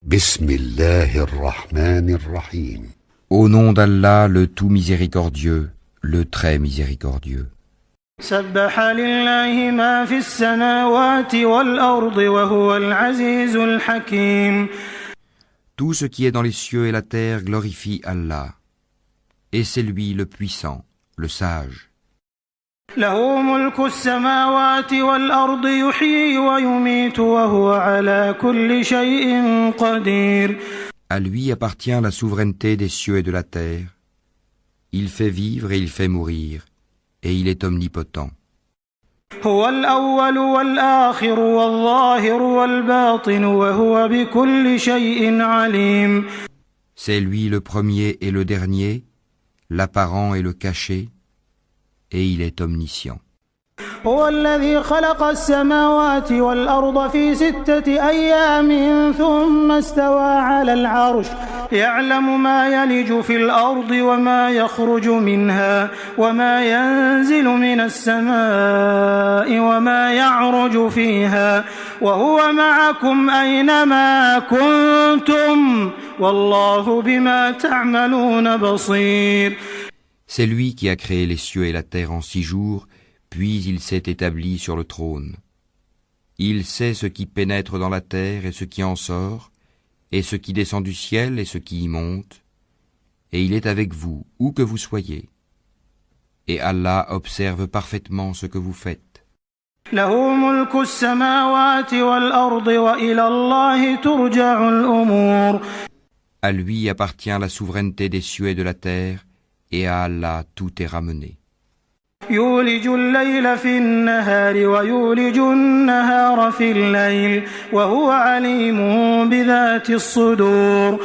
بسم الله الرحمن الرحيم. Au nom d'Allah, le tout miséricordieux, le très miséricordieux. سبح لله ما في السماوات والأرض وهو العزيز الحكيم. Tout ce qui est dans les cieux et la terre glorifie Allah. Et c'est lui le puissant, le sage. له ملك السماوات والأرض يحيي ويميت وهو على كل شيء قدير. À lui appartient la souveraineté des cieux et de la terre. Il fait vivre et il fait mourir, et il est omnipotent. هو الأول والآخر والظاهر والباطن وهو بكل شيء عليم. C'est lui le premier et le dernier, l'apparent et le caché, et il est omniscient. هو الذي خلق السماوات والأرض في 6 أيام ثم استوى على العرش يعلم ما يلج في الأرض وما يخرج منها وما ينزل من السماء وما يعرج فيها وهو معكم أينما كنتم والله بما تعملون بصير. C'est lui qui a créé les cieux et la terre en 6 jours, puis il s'est établi sur le trône. Il sait ce qui pénètre dans la terre et ce qui en sort, et ce qui descend du ciel et ce qui y monte, et il est avec vous, où que vous soyez. Et Allah observe parfaitement ce que vous faites. له ملك السماوات والأرض وإلى الله ترجع الأمور. À lui appartient la souveraineté des cieux et de la terre, et à Allah tout est ramené. يولج الليل في النهار ويولج النهار في الليل وهو عليم بذات الصدور.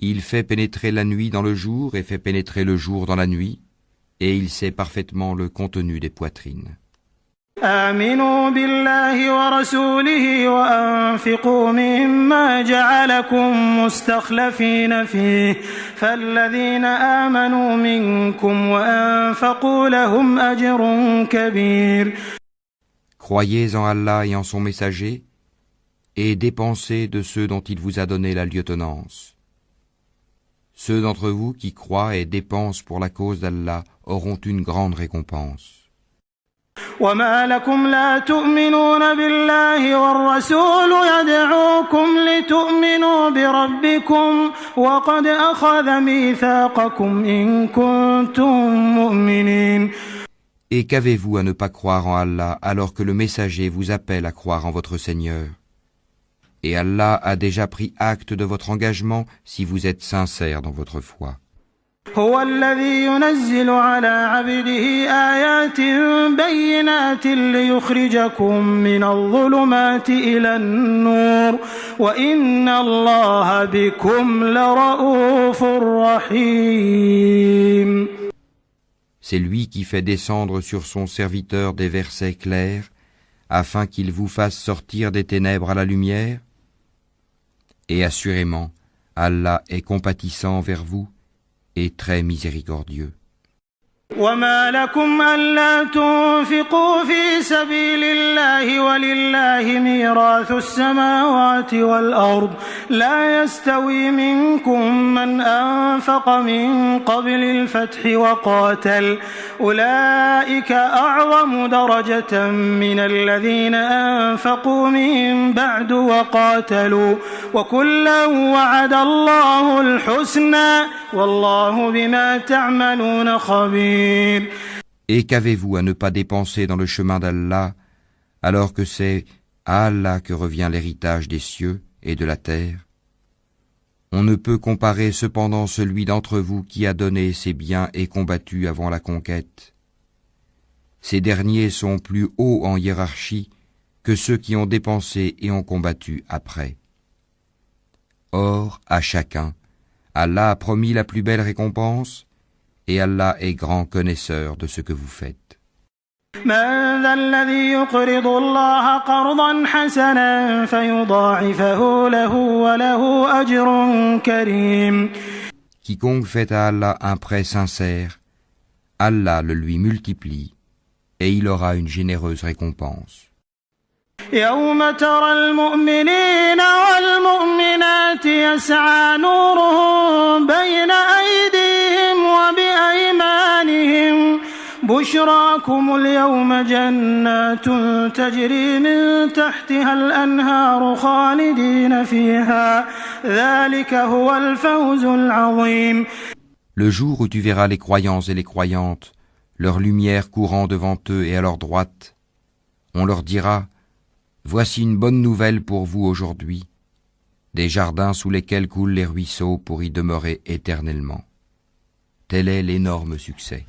Il fait pénétrer la nuit dans le jour et fait pénétrer le jour dans la nuit, et il sait parfaitement le contenu des poitrines. آمنوا بالله ورسوله وأنفقوا مما جعلكم مستخلفين فيه فالذين آمنوا منكم وأنفقوا لهم أجر كبير. Croyez en Allah et en son messager, et dépensez de ceux dont il vous a donné la lieutenance. Ceux d'entre vous qui croient et dépensent pour la cause d'Allah auront une grande récompense. وما لكم لا تؤمنون بالله والرسول يدعوكم لتؤمنوا بربكم وقد أخذ ميثاقكم إن كنتم مؤمنين. Et qu'avez-vous à ne pas croire en Allah alors que le messager vous appelle à croire en votre Seigneur? Et Allah a déjà pris acte de votre engagement si vous êtes sincère dans votre foi. هو الذي ينزل على عبده آيات بينات ليخرجكم من الظلمات إلى النور وإن الله بكم لرؤوف رحيم. C'est lui qui fait descendre sur son serviteur des versets clairs afin qu'il vous fasse sortir des ténèbres à la lumière. Et assurément, Allah est compatissant envers vous et très miséricordieux. وما لكم ألا تنفقوا في سبيل الله ولله ميراث السماوات والأرض لا يستوي منكم من أنفق من قبل الفتح وقاتل أولئك أعظم درجة من الذين أنفقوا من بعد وقاتلوا وكلا وعد الله الحسنى والله بما تعملون خبير. Et qu'avez-vous à ne pas dépenser dans le chemin d'Allah, alors que c'est à Allah que revient l'héritage des cieux et de la terre? On ne peut comparer cependant celui d'entre vous qui a donné ses biens et combattu avant la conquête. Ces derniers sont plus hauts en hiérarchie que ceux qui ont dépensé et ont combattu après. Or, à chacun, Allah a promis la plus belle récompense, et Allah est grand connaisseur de ce que vous faites. من ذا الذي يقرض الله قرضا حسنا فيضاعفه له وله أجر كريم. Quiconque fait à Allah un prêt sincère, Allah le lui multiplie, et il aura une généreuse récompense. يوم ترى المؤمنين والمؤمنات يسعى نورهم بين أيديهم وبأيمانهم بشراكم اليوم جنات تجري من تحتها الأنهار خالدين فيها ذلك هو الفوز العظيم. Le jour où tu verras les croyants et les croyantes, leur lumière courant devant eux et à leur droite, on leur dira « Voici une bonne nouvelle pour vous aujourd'hui, des jardins sous lesquels coulent les ruisseaux pour y demeurer éternellement. » Tel est l'énorme succès.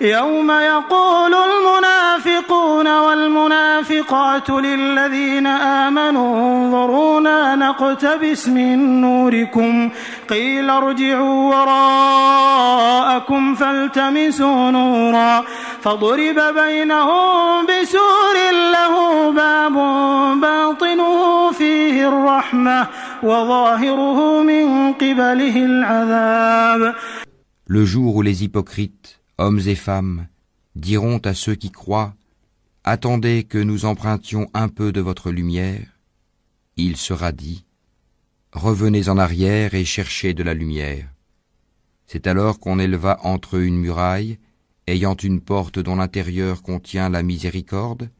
يوم يقول المنافقون والمنافقات للذين آمنوا انظرونا نقتبس من نوركم قيل ارجعوا وراءكم فالتمسوا نورا فضرب بينهم بسور له باب باطنه فيه الرحمة وظاهره من قبله العذاب. Le jour où les hypocrites, hommes et femmes, diront à ceux qui croient « Attendez que nous empruntions un peu de votre lumière », il sera dit « Revenez en arrière et cherchez de la lumière ». C'est alors qu'on éleva entre eux une muraille, ayant une porte dont l'intérieur contient la miséricorde,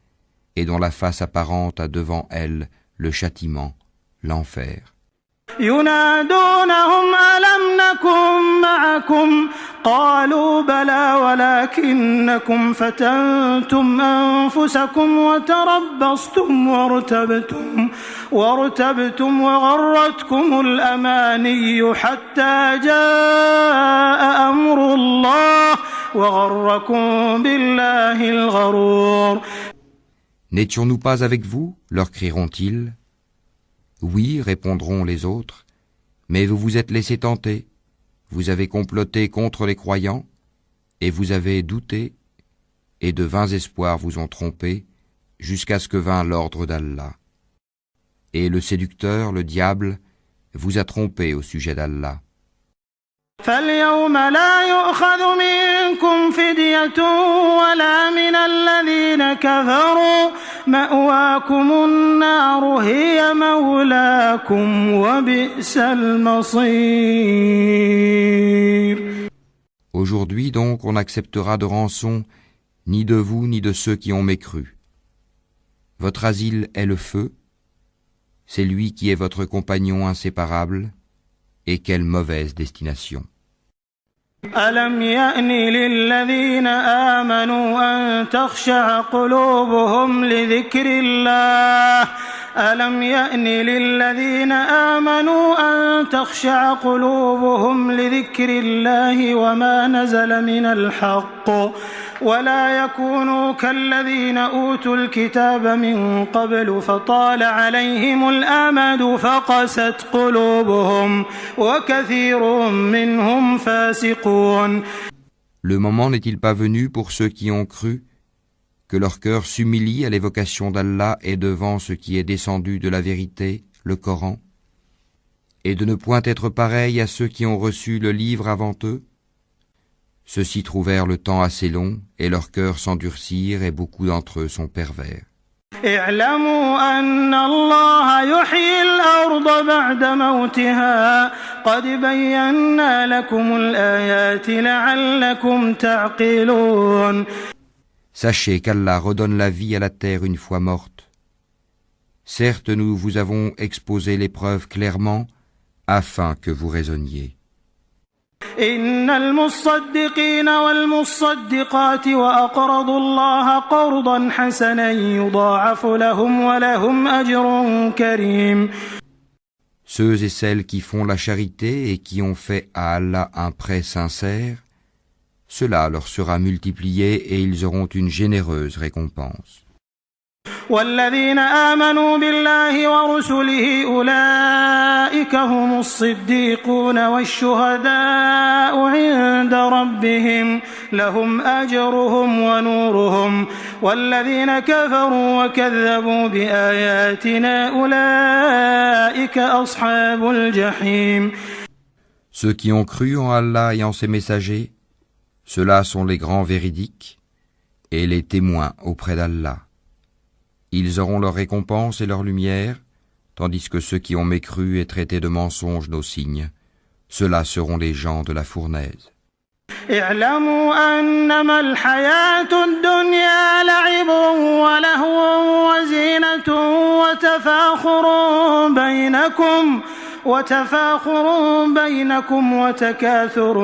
et dont la face apparente a devant elle le châtiment, l'enfer. ينادونهم ألم نكن معكم قالوا بلى ولكنكم فتنتم أنفسكم وارتبتم وغرتكم الأماني حتى جاء أمر الله وغركم بالله الغرور. N'étions-nous pas avec vous, leur crieront-ils. Oui, répondront les autres, mais vous vous êtes laissés tenter, vous avez comploté contre les croyants, et vous avez douté, et de vains espoirs vous ont trompé, jusqu'à ce que vint l'ordre d'Allah. Et le séducteur, le diable, vous a trompé au sujet d'Allah. فاليوم لا يؤخذ منكم فدية ولا من الذين كفروا مأواكم النار هي مولاكم وبئس المصير. Aujourd'hui donc on n'acceptera de rançon ni de vous ni de ceux qui ont mécru. Votre asile est le feu, c'est lui qui est votre compagnon inséparable, et quelle mauvaise destination. ألم يأن للذين آمنوا أن تخشع قلوبهم لذكر الله ألم يأن للذين آمنوا أن تخشع قلوبهم لذكر الله وما نزل من الحق ولا يكونوا كالذين أوتوا الكتاب من قبل فطال عليهم الأمد فقست قلوبهم وكثير منهم فاسقون. Le moment n'est-il pas venu pour ceux qui ont cru que leur cœur s'humilie à l'évocation d'Allah et devant ce qui est descendu de la vérité, le Coran, et de ne point être pareil à ceux qui ont reçu le livre avant eux? Ceux-ci trouvèrent le temps assez long et leurs cœurs s'endurcirent et beaucoup d'entre eux sont pervers. اعلموا أن الله يحيي الأرض بعد موتها قد بينا لكم الآيات لعلكم تعقلون. Sachez qu'Allah redonne la vie à la terre une fois morte. Certes, nous vous avons exposé les preuves clairement, afin que vous raisonniez. إن المصدقين والمصدقات وأقرضوا الله قرضا حسنا يضاعف لهم ولهم أجر كريم. Ceux et celles qui font la charité et qui ont fait à Allah un prêt sincère, cela leur sera multiplié et ils auront une généreuse récompense. والذين آمنوا بالله ورسله أولئك هم الصديقون والشهداء عند ربهم لهم أجرهم ونورهم والذين كفروا وكذبوا بآياتنا أولئك أصحاب الجحيم. Ceux qui ont cru en Allah et en ses messagers, ceux-là sont les grands véridiques et les témoins auprès d'Allah. Ils auront leur récompense et leur lumière, tandis que ceux qui ont mécru et traité de mensonges nos signes, ceux-là seront les gens de la fournaise. اعلموا أنما الحياة الدنيا لعب ولهو وزينة وتفاخر بينكم وتكاثر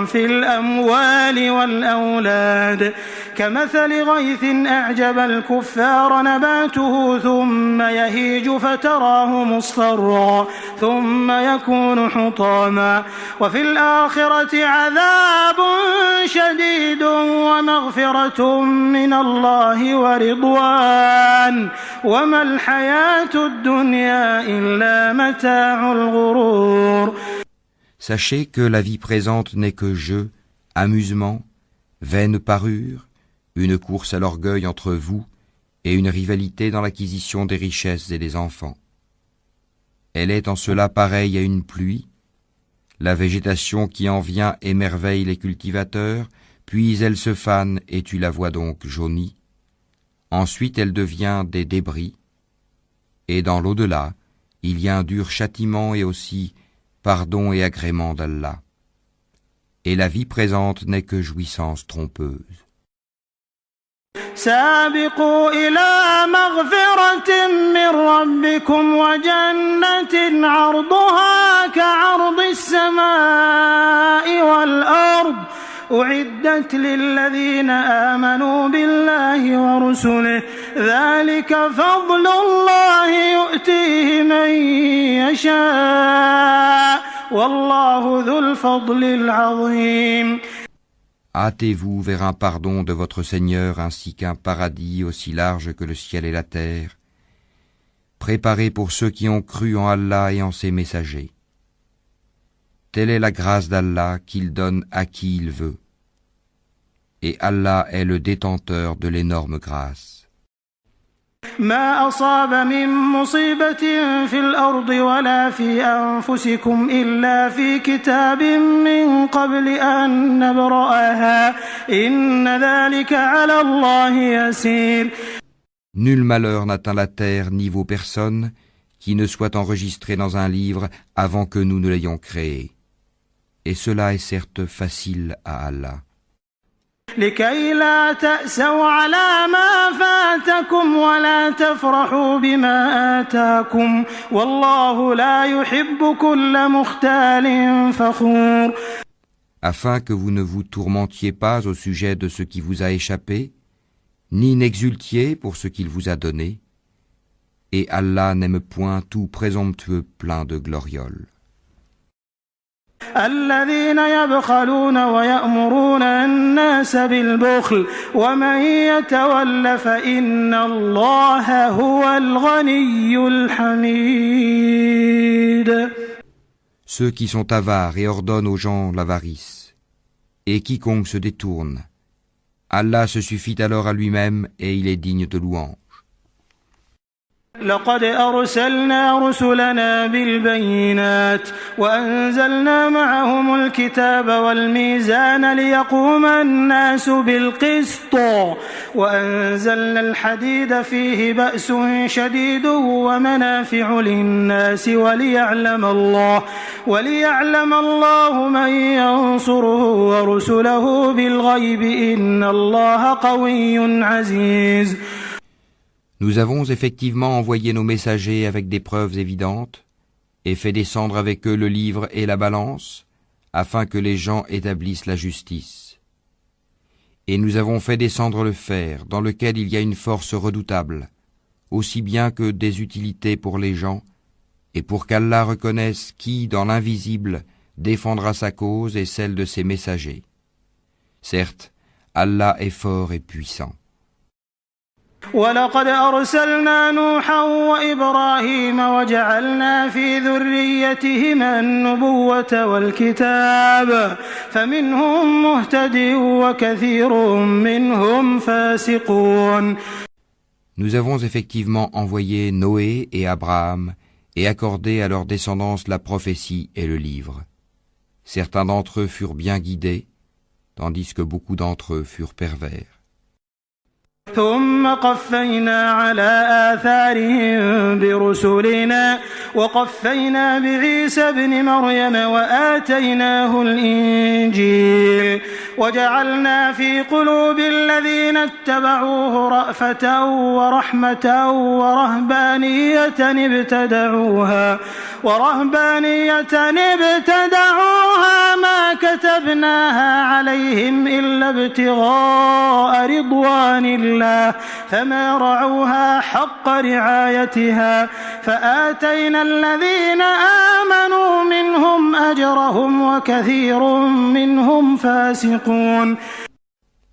في الأموال والأولاد كمثل غيث أعجب الكفار نباته ثم يهيج فتراه مصفرا ثم يكون حطاما وفي الآخرة عذاب شديد ومغفرة من الله ورضوان وما الحياة الدنيا إلا متاع الغرور. Sachez que la vie présente n'est que jeu, amusement, vaine parure, une course à l'orgueil entre vous et une rivalité dans l'acquisition des richesses et des enfants. Elle est en cela pareille à une pluie, la végétation qui en vient émerveille les cultivateurs, puis elle se fane et tu la vois donc jaunie. Ensuite elle devient des débris, et dans l'au-delà, il y a un dur châtiment et aussi pardon et agrément d'Allah. Et la vie présente n'est que jouissance trompeuse. سابقوا إلى مغفرة من ربكم وجنة عرضها كعرض السماء والأرض أعدت للذين آمنوا بالله ورسله ذلك فضل الله يؤتيه من يشاء والله ذو الفضل العظيم. Hâtez-vous vers un pardon de votre Seigneur ainsi qu'un paradis aussi large que le ciel et la terre, préparé pour ceux qui ont cru en Allah et en ses messagers. Telle est la grâce d'Allah qu'il donne à qui il veut. Et Allah est le détenteur de l'énorme grâce. ما أصاب من مصيبة في الأرض ولا في أنفسكم إلا في كتاب من قبل أن نبرأها إن ذلك على الله يسير. Nul malheur n'atteint la terre ni vos personnes qui ne soit enregistré dans un livre avant que nous ne l'ayons créé. Et cela est certes facile à Allah. لكي لا تأسوا على ما فاتكم ولا تفرحوا بما آتاكم والله لا يحب كل مختال فخور. Afin que vous ne vous tourmentiez pas au sujet de ce qui vous a échappé, ni n'exultiez pour ce qu'il vous a donné, et Allah n'aime point tout présomptueux plein de glorioles. الذين يبخلون ويأمرون الناس بالبخل ومن يتول فإن الله هو الغني الحميد. Ceux qui sont avares et ordonnent aux gens l'avarice, et quiconque se détourne, Allah se suffit alors à lui-même et il est digne de louange. لقد أرسلنا رسلنا بالبينات وأنزلنا معهم الكتاب والميزان ليقوم الناس بالقسط وأنزلنا الحديد فيه بأس شديد ومنافع للناس وليعلم الله من ينصره ورسله بالغيب إن الله قوي عزيز. Nous avons effectivement envoyé nos messagers avec des preuves évidentes et fait descendre avec eux le livre et la balance, afin que les gens établissent la justice. Et nous avons fait descendre le fer, dans lequel il y a une force redoutable, aussi bien que des utilités pour les gens, et pour qu'Allah reconnaisse qui, dans l'invisible, défendra sa cause et celle de ses messagers. Certes, Allah est fort et puissant. ولقد أرسلنا نوحا وإبراهيم وجعلنا في ذريتهما النبوة والكتاب فمنهم مهتد وكثير منهم فاسقون. Nous avons effectivement envoyé Noé et Abraham et accordé à leur descendance la prophétie et le livre. Certains d'entre eux furent bien guidés, tandis que beaucoup d'entre eux furent pervers. ثم قفينا على آثارهم برسلنا وقفينا بعيسى ابن مريم وآتيناه الإنجيل وجعلنا في قلوب الذين اتبعوه رأفة ورحمة ورهبانية ابتدعوها ما كتبناها عليهم إلا ابتغاء رضوان الله فما رعوها حق رعايتها فآتينا الذين آمنوا منهم أجرهم وكثير منهم فاسقون.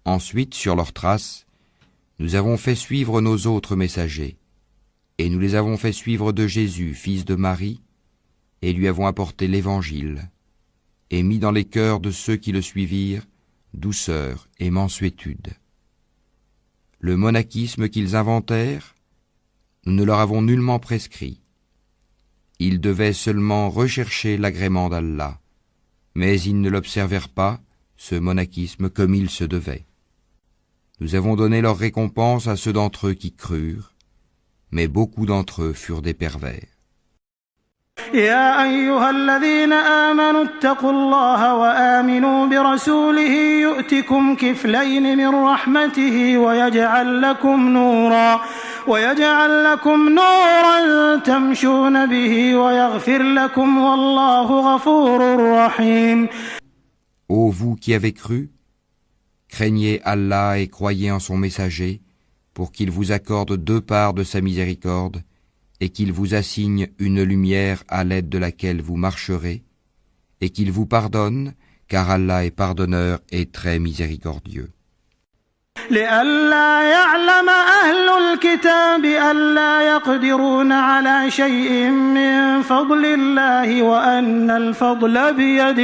Ensuite, sur leurs traces, nous avons fait suivre nos autres messagers, et nous les avons fait suivre de Jésus, fils de Marie, et lui avons apporté l'Évangile, et mis dans les cœurs de ceux qui le suivirent douceur et mansuétude. Le monachisme qu'ils inventèrent, nous ne leur avons nullement prescrit. Ils devaient seulement rechercher l'agrément d'Allah, mais ils ne l'observèrent pas, ce monachisme, comme il se devait. Nous avons donné leur récompense à ceux d'entre eux qui crurent, mais beaucoup d'entre eux furent des pervers. يا أيها الذين آمنوا اتقوا الله وآمنوا برسوله يؤتكم كفلين من رحمته ويجعل لكم نورا تمشون به ويغفر لكم والله غفور رحيم. Ô vous qui avez cru, craignez Allah et croyez en son messager pour qu'il vous accorde 2 parts de sa miséricorde et qu'il vous assigne une lumière à l'aide de laquelle vous marcherez, et qu'il vous pardonne, car Allah est pardonneur et très miséricordieux. لئلا يعلم أهل الكتاب ألا يقدرون على شيء من فضل الله وأن الفضل بيد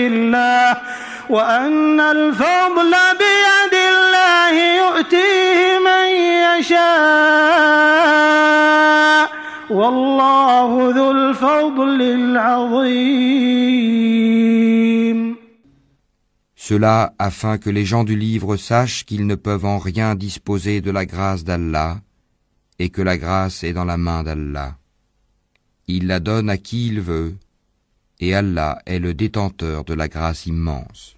الله يؤتيه من يشاء والله ذو الفضل العظيم. Cela afin que les gens du livre sachent qu'ils ne peuvent en rien disposer de la grâce d'Allah et que la grâce est dans la main d'Allah. Il la donne à qui il veut et Allah est le détenteur de la grâce immense.